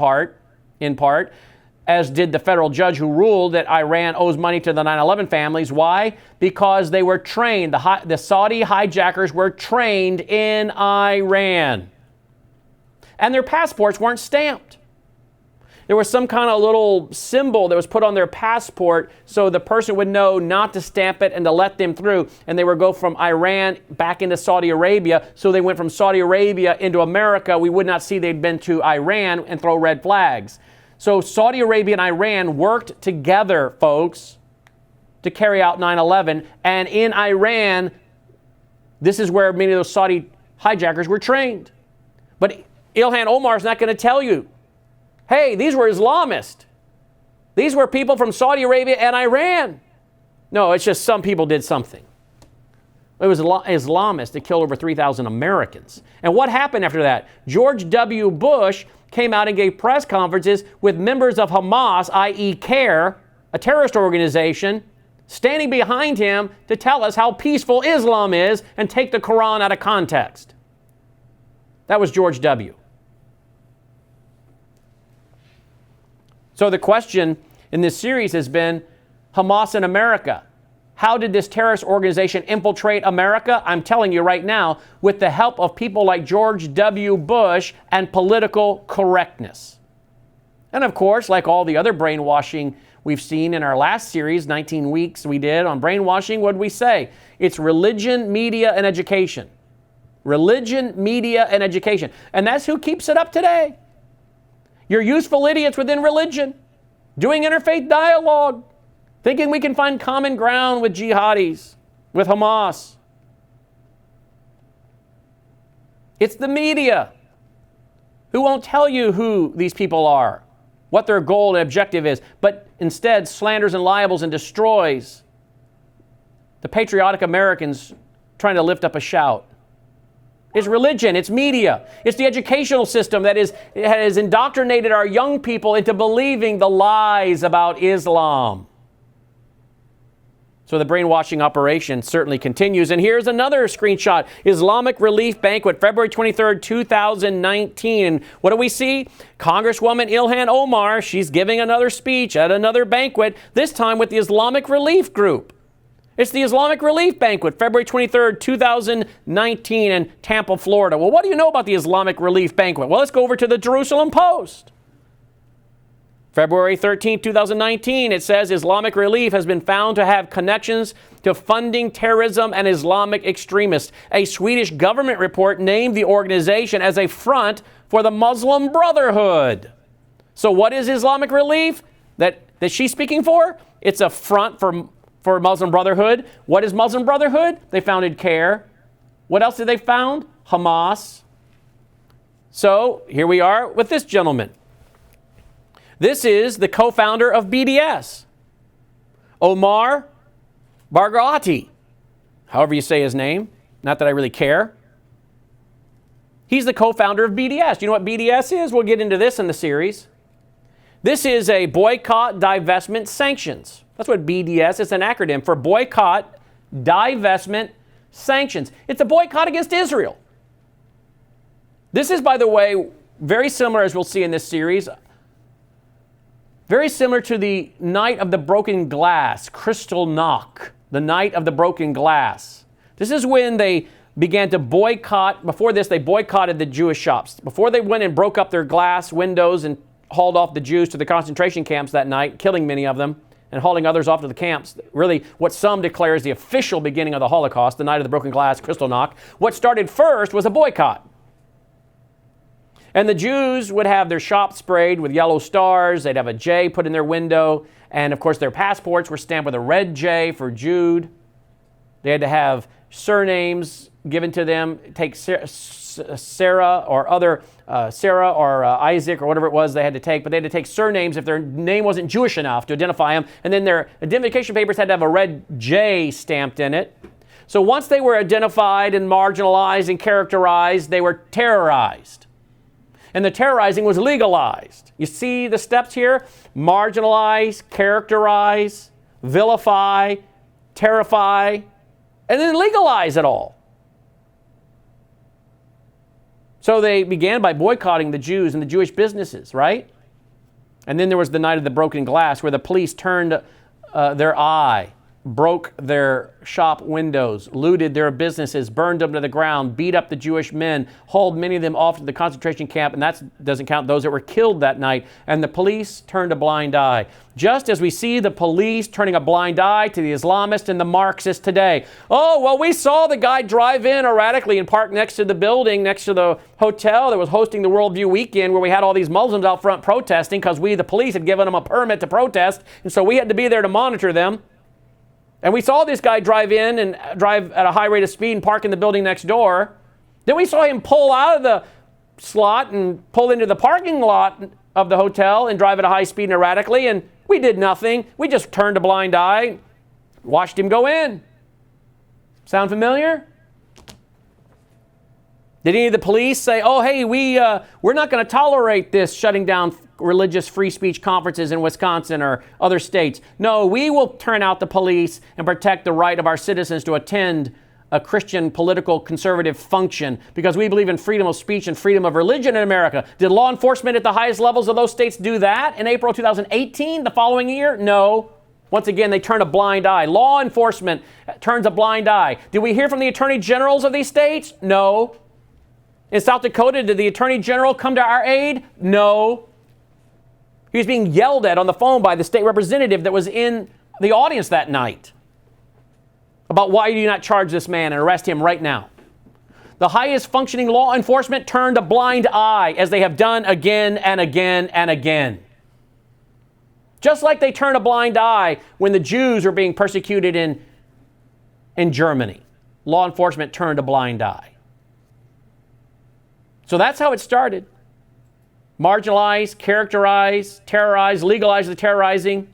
part, as did the federal judge who ruled that Iran owes money to the 9/11 families. Why? Because they were trained. The Saudi hijackers were trained in Iran. And their passports weren't stamped. There was some kind of little symbol that was put on their passport so the person would know not to stamp it and to let them through. And they would go from Iran back into Saudi Arabia. So they went from Saudi Arabia into America. We would not see they'd been to Iran and throw red flags. So Saudi Arabia and Iran worked together, folks, to carry out 9/11. And in Iran, this is where many of those Saudi hijackers were trained. But Ilhan Omar is not going to tell you, hey, these were Islamists. These were people from Saudi Arabia and Iran. No, it's just some people did something. It was Islamists that killed over 3,000 Americans. And what happened after that? George W. Bush came out and gave press conferences with members of Hamas, i.e. CARE, a terrorist organization, standing behind him to tell us how peaceful Islam is and take the Quran out of context. That was George W. So the question in this series has been Hamas in America. How did this terrorist organization infiltrate America? I'm telling you right now, with the help of people like George W. Bush and political correctness. And of course, like all the other brainwashing we've seen in our last series, 19 weeks we did on brainwashing, what did we say? It's religion, media, and education. Religion, media, and education. And that's who keeps it up today. You're useful idiots within religion, doing interfaith dialogue, thinking we can find common ground with jihadis, with Hamas. It's the media who won't tell you who these people are, what their goal and objective is, but instead slanders and libels and destroys the patriotic Americans trying to lift up a shout. It's religion, it's media, it's the educational system that has indoctrinated our young people into believing the lies about Islam. So the brainwashing operation certainly continues. And here's another screenshot. Islamic Relief Banquet, February 23rd, 2019. And what do we see? Congresswoman Ilhan Omar, she's giving another speech at another banquet, this time with the Islamic Relief Group. It's the Islamic Relief Banquet, February 23rd, 2019 in Tampa, Florida. Well, what do you know about the Islamic Relief Banquet? Well, let's go over to the Jerusalem Post. February 13, 2019, it says Islamic Relief has been found to have connections to funding terrorism and Islamic extremists. A Swedish government report named the organization as a front for the Muslim Brotherhood. So what is Islamic Relief that she's speaking for? It's a front for Muslim Brotherhood. What is Muslim Brotherhood? They founded CARE. What else did they found? Hamas. So here we are with this gentleman. This is the co-founder of BDS, Omar Barghouti, however you say his name. Not that I really care. He's the co-founder of BDS. You know what BDS is? We'll get into this in the series. This is a boycott, divestment, sanctions. That's what BDS is, an acronym for boycott, divestment, sanctions. It's a boycott against Israel. This is, by the way, very similar, as we'll see in this series, very similar to the night of the broken glass, Kristallnacht, the night of the broken glass. This is when they began to boycott. Before this, they boycotted the Jewish shops. Before they went and broke up their glass windows and hauled off the Jews to the concentration camps that night, killing many of them and hauling others off to the camps. Really, what some declare is the official beginning of the Holocaust, the night of the broken glass, Kristallnacht. What started first was a boycott. And the Jews would have their shops sprayed with yellow stars. They'd have a J put in their window. And of course, their passports were stamped with a red J for Jude. They had to have surnames given to them. Take Sarah or other, Sarah or Isaac or whatever it was they had to take. But they had to take surnames if their name wasn't Jewish enough to identify them. And then their identification papers had to have a red J stamped in it. So once they were identified and marginalized and characterized, they were terrorized. And the terrorizing was legalized. You see the steps here? Marginalize, characterize, vilify, terrify, and then legalize it all. So they began by boycotting the Jews and the Jewish businesses, right? And then there was the night of the broken glass where the police turned their eye, broke their shop windows, looted their businesses, burned them to the ground, beat up the Jewish men, hauled many of them off to the concentration camp, and that doesn't count those that were killed that night. And the police turned a blind eye. Just as we see the police turning a blind eye to the Islamists and the Marxists today. Oh, well, we saw the guy drive in erratically and park next to the building, next to the hotel that was hosting the Worldview weekend where we had all these Muslims out front protesting because we, the police, had given them a permit to protest, and so we had to be there to monitor them. And we saw this guy drive in and drive at a high rate of speed and park in the building next door. Then we saw him pull out of the slot and pull into the parking lot of the hotel and drive at a high speed and erratically, and we did nothing. We just turned a blind eye, watched him go in. Sound familiar? Did any of the police say, oh, hey, we're not going to tolerate this shutting down religious free speech conferences in Wisconsin or other states? No, we will turn out the police and protect the right of our citizens to attend a Christian political conservative function because we believe in freedom of speech and freedom of religion in America. Did law enforcement at the highest levels of those states do that in April 2018, the following year? No. Once again, they turn a blind eye. Law enforcement turns a blind eye. Did we hear from the attorney generals of these states? No. In South Dakota, did the attorney general come to our aid? No. He was being yelled at on the phone by the state representative that was in the audience that night about why do you not charge this man and arrest him right now. The highest functioning law enforcement turned a blind eye, as they have done again and again and again. Just like they turned a blind eye when the Jews were being persecuted in Germany. Law enforcement turned a blind eye. So that's how it started. Marginalize, characterize, terrorize, legalize the terrorizing.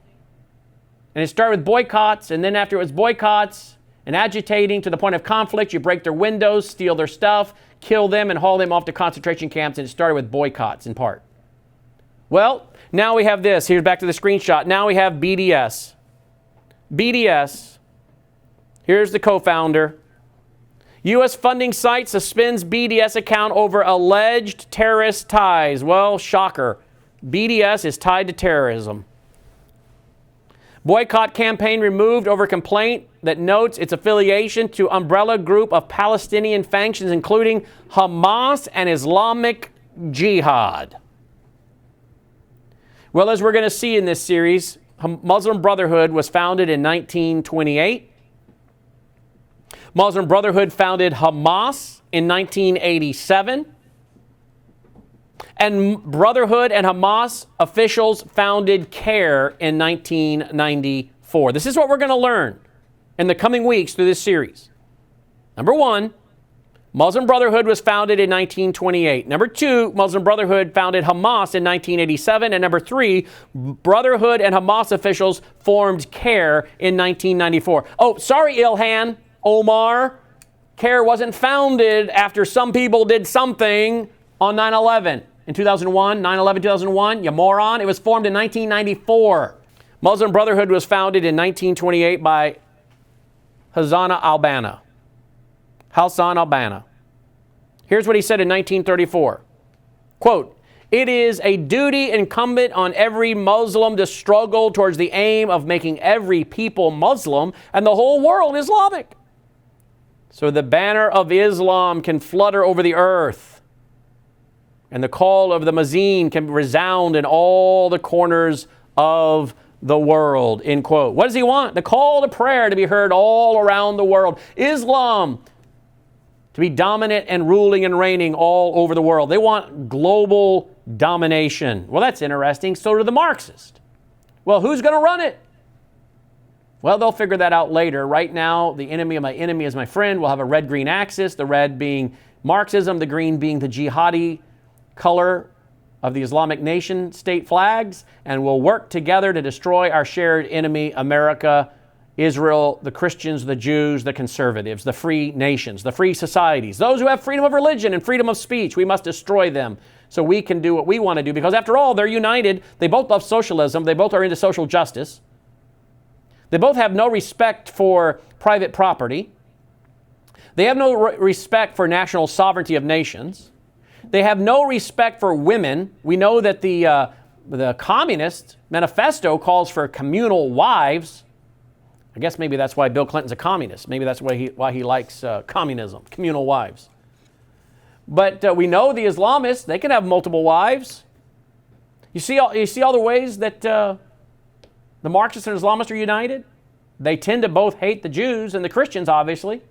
And it started with boycotts, and then after it was boycotts and agitating to the point of conflict, you break their windows, steal their stuff, kill them, and haul them off to concentration camps, and it started with boycotts in part. Well, now we have this. Here's back to the screenshot. Now we have BDS. BDS. Here's the co-founder. U.S. funding site suspends BDS account over alleged terrorist ties. Well, shocker. BDS is tied to terrorism. Boycott campaign removed over complaint that notes its affiliation to umbrella group of Palestinian factions, including Hamas and Islamic Jihad. Well, as we're going to see in this series, Muslim Brotherhood was founded in 1928. Muslim Brotherhood founded Hamas in 1987. And Brotherhood and Hamas officials founded CARE in 1994. This is what we're going to learn in the coming weeks through this series. Number one, Muslim Brotherhood was founded in 1928. Number two, Muslim Brotherhood founded Hamas in 1987. And number three, Brotherhood and Hamas officials formed CARE in 1994. Oh, sorry, Ilhan Omar. CARE wasn't founded after some people did something on 9/11 in 2001, 9/11, 2001, you moron. It was formed in 1994. Muslim Brotherhood was founded in 1928 by Hassan al-Banna. Hassan al-Banna. Here's what he said in 1934. Quote, "It is a duty incumbent on every Muslim to struggle towards the aim of making every people Muslim and the whole world Islamic, so the banner of Islam can flutter over the earth and the call of the Muezzin can resound in all the corners of the world," end quote. What does he want? The call to prayer to be heard all around the world. Islam to be dominant and ruling and reigning all over the world. They want global domination. Well, that's interesting. So do the Marxists. Well, who's going to run it? Well, they'll figure that out later. Right now, the enemy of my enemy is my friend. We'll have a red-green axis, the red being Marxism, the green being the jihadi color of the Islamic nation state flags, and we'll work together to destroy our shared enemy, America, Israel, the Christians, the Jews, the conservatives, the free nations, the free societies, those who have freedom of religion and freedom of speech. We must destroy them so we can do what we want to do, because after all, they're united. They both love socialism. They both are into social justice. They both have no respect for private property. They have no respect for national sovereignty of nations. They have no respect for women. We know that the Communist Manifesto calls for communal wives. I guess maybe that's why Bill Clinton's a communist. Maybe that's why he likes communism, communal wives. But we know the Islamists, they can have multiple wives. You see all the ways that the Marxists and Islamists are united? They tend to both hate the Jews and the Christians, obviously.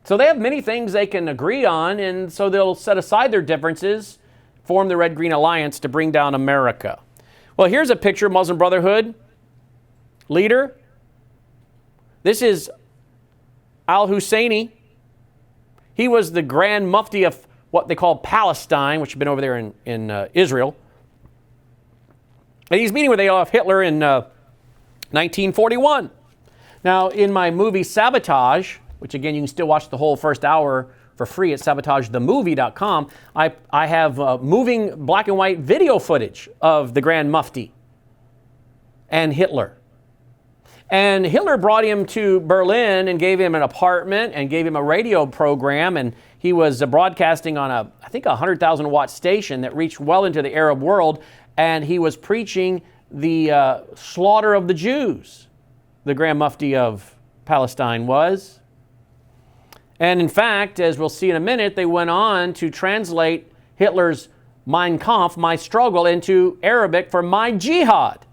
So they have many things they can agree on, and so they'll set aside their differences, form the Red-Green Alliance to bring down America. Well, here's a picture of Muslim Brotherhood leader. This is al-Husseini. He was the Grand Mufti of what they call Palestine, which had been over there in Israel. And he's meeting with Adolf Hitler in 1941. Now, in my movie Sabotage, which again, you can still watch the whole first hour for free at sabotagethemovie.com, I have moving black and white video footage of the Grand Mufti and Hitler. And Hitler brought him to Berlin and gave him an apartment and gave him a radio program, and he was broadcasting on I think a 100,000 watt station that reached well into the Arab world, and he was preaching the slaughter of the Jews, the Grand Mufti of Palestine was. And in fact, as we'll see in a minute, they went on to translate Hitler's Mein Kampf, My Struggle, into Arabic for My Jihad.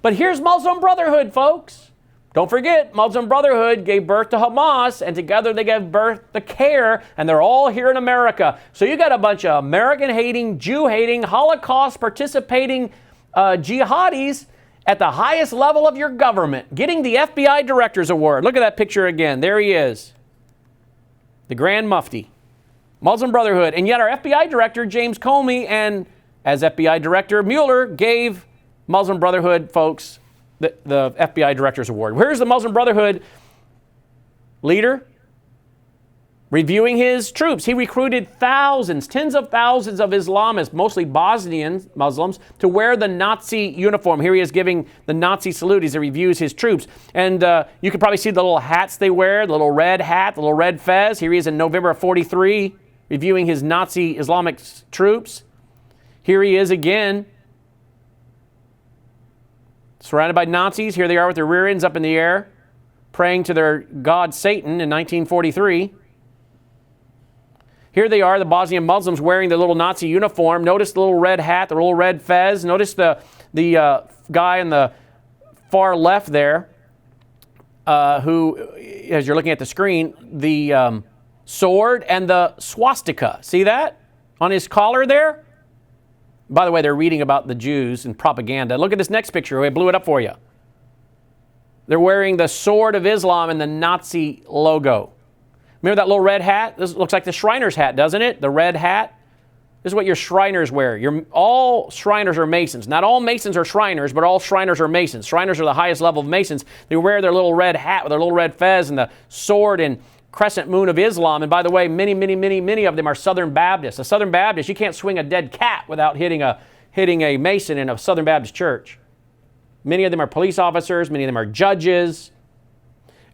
But here's Muslim Brotherhood, folks. Don't forget, Muslim Brotherhood gave birth to Hamas, and together they gave birth to CARE, and they're all here in America. So you got a bunch of American-hating, Jew-hating, Holocaust-participating jihadis at the highest level of your government, getting the FBI Director's Award. Look at that picture again. There he is. The Grand Mufti. Muslim Brotherhood. And yet our FBI Director, James Comey, and as FBI Director, Mueller, gave Muslim Brotherhood folks the FBI Director's Award. Here's the Muslim Brotherhood leader reviewing his troops. He recruited thousands, tens of thousands of Islamists, mostly Bosnian Muslims, to wear the Nazi uniform. Here he is giving the Nazi salute as he reviews his troops. And you can probably see the little hats they wear, the little red hat, the little red fez. Here he is in November of 43, reviewing his Nazi Islamic troops. Here he is again, surrounded by Nazis. Here they are with their rear ends up in the air, praying to their god Satan in 1943. Here they are, the Bosnian Muslims wearing the little Nazi uniform. Notice the little red hat, the little red fez. Notice the guy on the far left there, who, as you're looking at the screen, the sword and the swastika. See that on his collar there? By the way, they're reading about the Jews and propaganda. Look at this next picture. I blew it up for you. They're wearing the sword of Islam and the Nazi logo. Remember that little red hat? This looks like the Shriner's hat, doesn't it? The red hat. This is what your Shriners wear. All Shriners are Masons. Not all Masons are Shriners, but all Shriners are Masons. Shriners are the highest level of Masons. They wear their little red hat with their little red fez and the sword and crescent moon of Islam. And by the way, many of them are Southern Baptists. A Southern Baptist, you can't swing a dead cat without hitting a Mason in a Southern Baptist church. Many of them are police officers. Many of them are judges.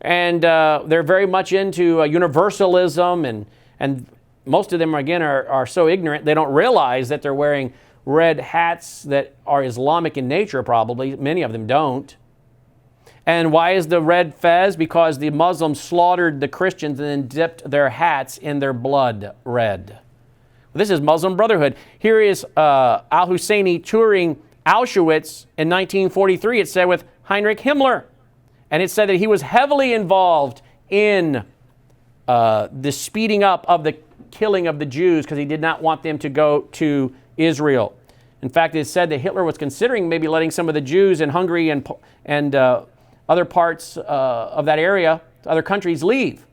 And they're very much into universalism, and most of them, again, are so ignorant they don't realize that they're wearing red hats that are Islamic in nature, probably. Many of them don't. And why is the red fez? Because the Muslims slaughtered the Christians and then dipped their hats in their blood red. This is Muslim Brotherhood. Here is al-Husseini touring Auschwitz in 1943, it said, with Heinrich Himmler. And it said that he was heavily involved in the speeding up of the killing of the Jews because he did not want them to go to Israel. In fact, it said that Hitler was considering maybe letting some of the Jews in Hungary and other parts of that area, other countries, leave.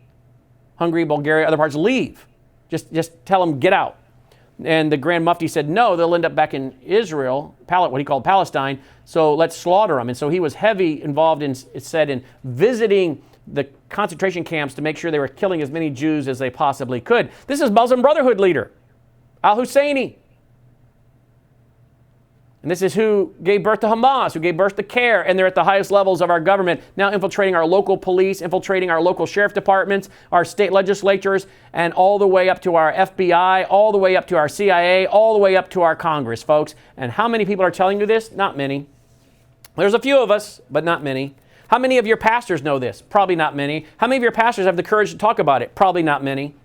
Hungary, Bulgaria, other parts, leave. Just tell them, get out. And the Grand Mufti said, no, they'll end up back in Israel, what he called Palestine, so let's slaughter them. And so he was heavy involved in, it said, in visiting the concentration camps to make sure they were killing as many Jews as they possibly could. This is Muslim Brotherhood leader, al-Husseini. And this is who gave birth to Hamas, who gave birth to CARE, and they're at the highest levels of our government, now infiltrating our local police, infiltrating our local sheriff departments, our state legislatures, and all the way up to our FBI, all the way up to our CIA, all the way up to our Congress, folks. And how many people are telling you this? Not many. There's a few of us, but not many. How many of your pastors know this? Probably not many. How many of your pastors have the courage to talk about it? Probably not many.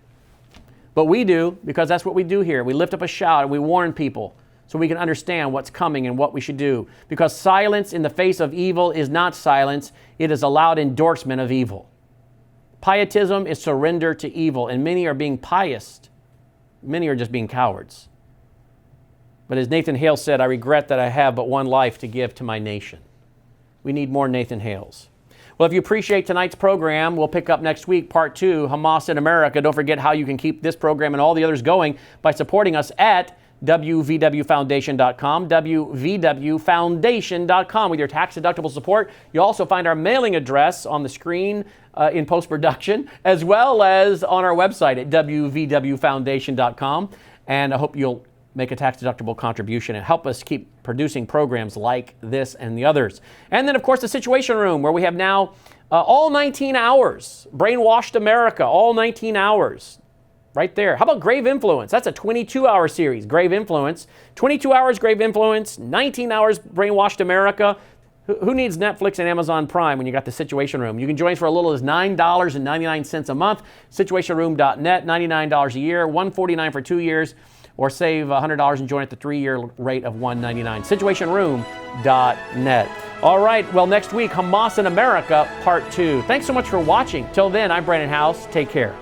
But we do, because that's what we do here. We lift up a shout and we warn people, so we can understand what's coming and what we should do. Because silence in the face of evil is not silence, it is a loud endorsement of evil. Pietism is surrender to evil, and many are being pious. Many are just being cowards. But as Nathan Hale said, I regret that I have but one life to give to my nation. We need more Nathan Hales. Well, if you appreciate tonight's program, we'll pick up next week, part 2, Hamas in America. Don't forget how you can keep this program and all the others going by supporting us at wvwfoundation.com, wvwfoundation.com. With your tax-deductible support, you'll also find our mailing address on the screen in post-production, as well as on our website at wvwfoundation.com. And I hope you'll make a tax-deductible contribution and help us keep producing programs like this and the others. And then, of course, the Situation Room, where we have now all 19 hours, Brainwashed America, all 19 hours. Right there. How about Grave Influence? That's a 22-hour series, Grave Influence. 22 hours, Grave Influence, 19 hours, Brainwashed America. Who needs Netflix and Amazon Prime when you got the Situation Room? You can join us for a little as $9.99 a month. SituationRoom.net, $99 a year, $149 for 2 years, or save $100 and join at the 3-year rate of $199. SituationRoom.net. All right, well, next week, Hamas in America, part 2. Thanks so much for watching. Till then, I'm Brandon Howse. Take care.